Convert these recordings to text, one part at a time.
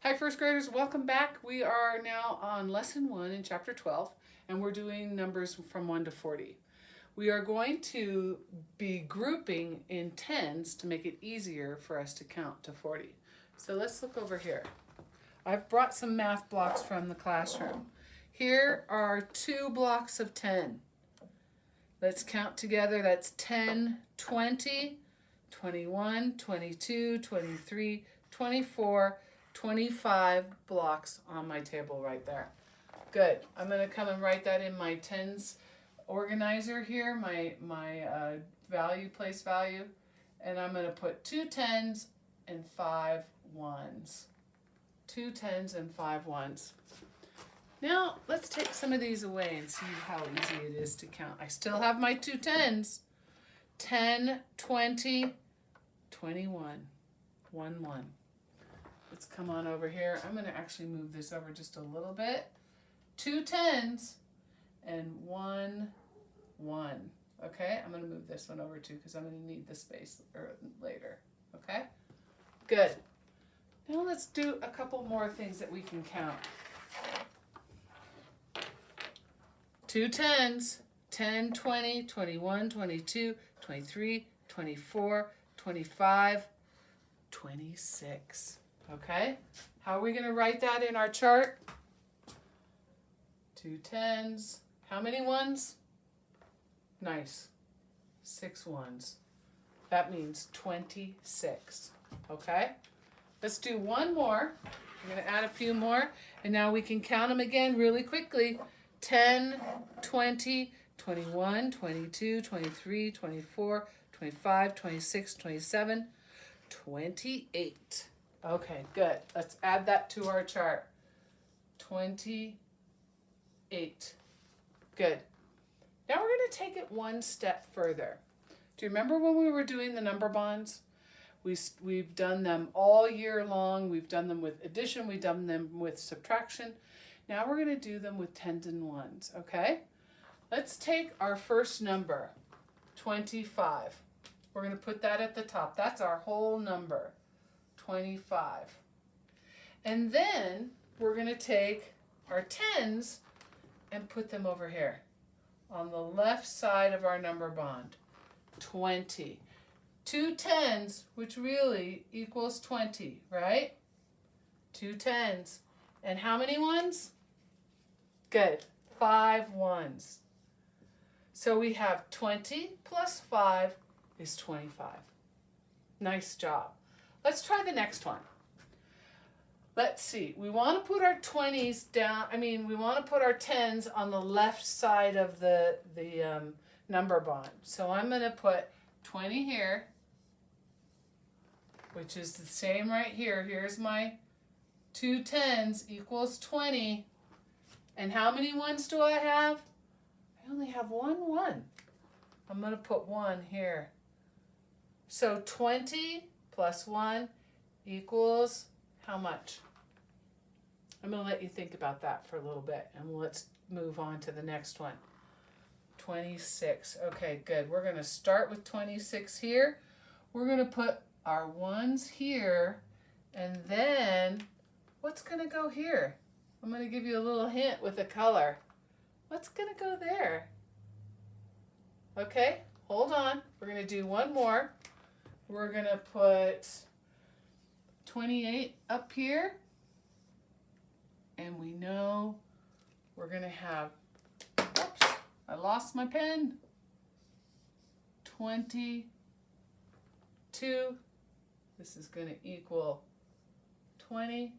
Hi, first graders, welcome back. We are now on lesson 1 in chapter 12, and we're doing numbers from 1 to 40. We are going to be grouping in tens to make it easier for us to count to 40. So let's look over here. I've brought some math blocks from the classroom. Here are 2 blocks of 10. Let's count together. That's 10, 20, 21, 22, 23, 24, 25 blocks on my table right there. Good. I'm going to come and write that in my tens organizer here, my place value, and I'm going to put 2 tens and 5 ones. 2 tens and 5 ones. Now let's take some of these away and see how easy it is to count. I still have my 2 tens. 10, 20, 21, 1, 1. Let's come on over here. I'm going to actually move this over just a little bit. 2 tens and 1, 1. Okay, I'm going to move this one over too because I'm going to need the space later. Okay, good. Now let's do a couple more things that we can count. 2 tens, 10, 20, 21, 22, 23, 24, 25, 26. Okay, how are we going to write that in our chart? 2 tens. How many ones? Nice. 6 ones. That means 26. Okay, let's do one more. I'm going to add a few more, and now we can count them again really quickly. 10, 20, 21, 22, 23, 24, 25, 26, 27, 28. Okay, good. Let's add that to our chart. 28. Good. Now we're going to take it one step further. Do you remember when we were doing the number bonds? We've done them all year long. We've done them with addition. We've done them with subtraction. Now we're going to do them with tens and ones, okay? Let's take our first number, 25. We're going to put that at the top. That's our whole number, 25. And then we're going to take our tens and put them over here on the left side of our number bond, 20. 2 tens, which really equals 20, right? 2 tens. And how many ones? Good. 5 ones. So we have 20 plus 5 is 25. Nice job. Let's try the next one. Let's see. We want to put our 20s down. We want to put our 10s on the left side of the number bond. So I'm going to put 20 here, which is the same right here. Here's my 2 tens equals 20. And how many ones do I have? I only have 1 1. I'm going to put 1 here. So 20 plus 1 equals how much? I'm going to let you think about that for a little bit, and let's move on to the next one. 26. Okay, good. We're going to start with 26 here. We're going to put our ones here, and then what's going to go here? I'm going to give you a little hint with a color. What's going to go there? Okay, hold on. We're going to do one more. We're going to put 28 up here. And we know we're going to have, oops, I lost my pen. 22. This is going to equal 20.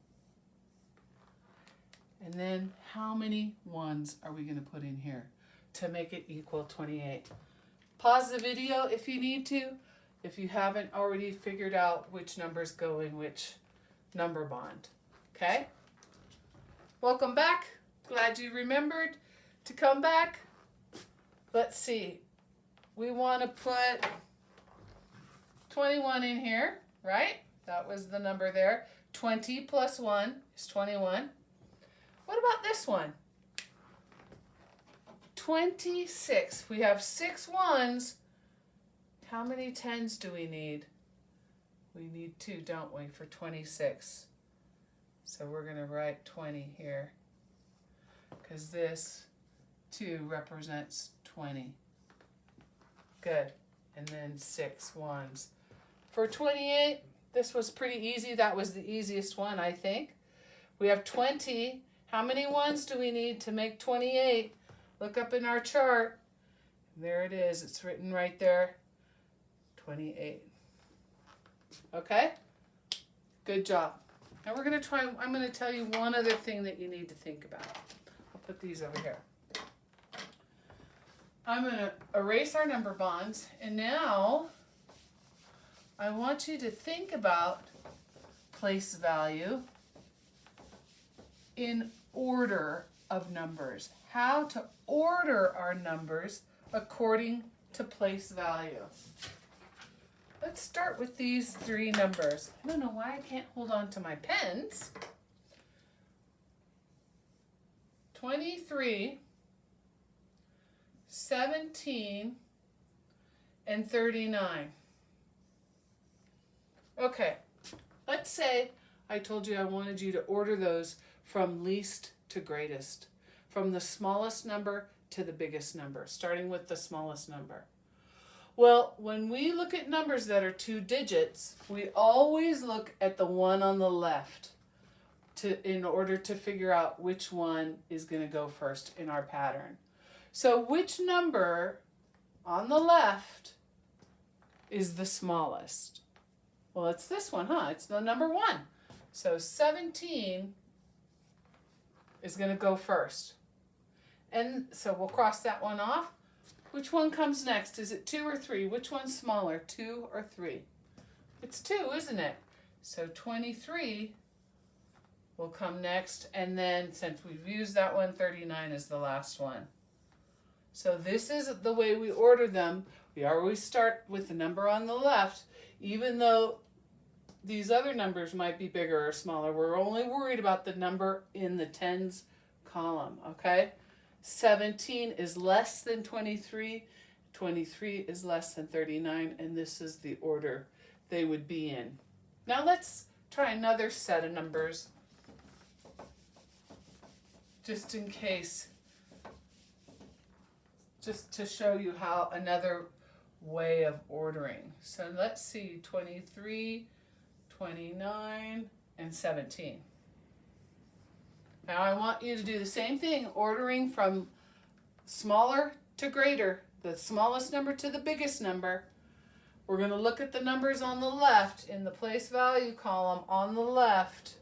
And then how many ones are we going to put in here to make it equal 28? Pause the video if you need to, if you haven't already figured out which numbers go in which number bond. Okay? Welcome back. Glad you remembered to come back. Let's see. We want to put 21 in here, right? That was the number there. 20 plus 1 is 21. What about this one? 26. We have 6 ones. How many tens do we need? We need 2, don't we, for 26? So we're going to write 20 here because this 2 represents 20. Good. And then 6 ones. For 28, this was pretty easy. That was the easiest one, I think. We have 20. How many ones do we need to make 28? Look up in our chart. There it is. It's written right there. 28. Okay? Good job. Now we're going to try, I'm going to tell you one other thing that you need to think about. I'll put these over here. I'm going to erase our number bonds, and now I want you to think about place value in order of numbers. How to order our numbers according to place value. Let's start with these 3 numbers. I don't know why I can't hold on to my pens. 23, 17, and 39. Okay, let's say I told you I wanted you to order those from least to greatest, from the smallest number to the biggest number, starting with the smallest number. Well, when we look at numbers that are 2 digits, we always look at the one on the left in order to figure out which one is going to go first in our pattern. So which number on the left is the smallest? Well, it's this one, huh? It's the number 1. So 17 is going to go first. And so we'll cross that one off. Which one comes next? Is it 2 or 3? Which one's smaller, 2 or 3? It's 2, isn't it? So 23 will come next, and then since we've used that one, 39 is the last one. So this is the way we order them. We always start with the number on the left, even though these other numbers might be bigger or smaller. We're only worried about the number in the tens column, okay? 17 is less than 23. 23 is less than 39, and this is the order they would be in. Now let's try another set of numbers, just in case, just to show you how another way of ordering. So let's see, 23, 29, and 17. Now I want you to do the same thing, ordering from smaller to greater, the smallest number to the biggest number. We're going to look at the numbers on the left in the place value column on the left.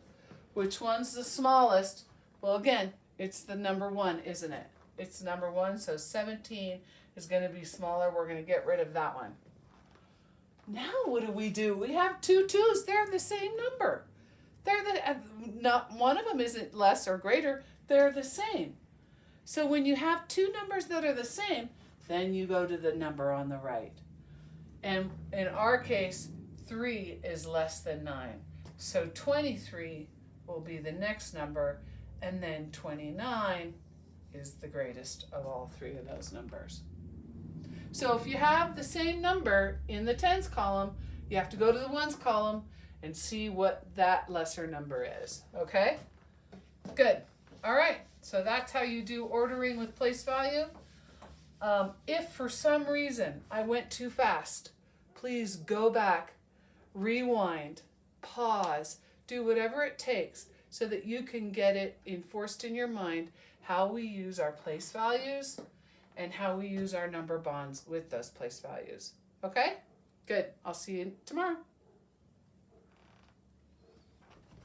Which one's the smallest? Well, again, it's the number 1, isn't it? It's number 1, so 17 is going to be smaller. We're going to get rid of that one. Now what do? We have 2 2s. They're the same number. Not one of them isn't less or greater. They're the same. So when you have 2 numbers that are the same, then you go to the number on the right. And in our case, 3 is less than 9. So 23 will be the next number, and then 29 is the greatest of all 3 of those numbers. So if you have the same number in the tens column, you have to go to the ones column and see what that lesser number is, okay? Good. All right, so that's how you do ordering with place value. If for some reason I went too fast, please go back, rewind, pause, do whatever it takes so that you can get it enforced in your mind how we use our place values and how we use our number bonds with those place values. Okay? Good. I'll see you tomorrow.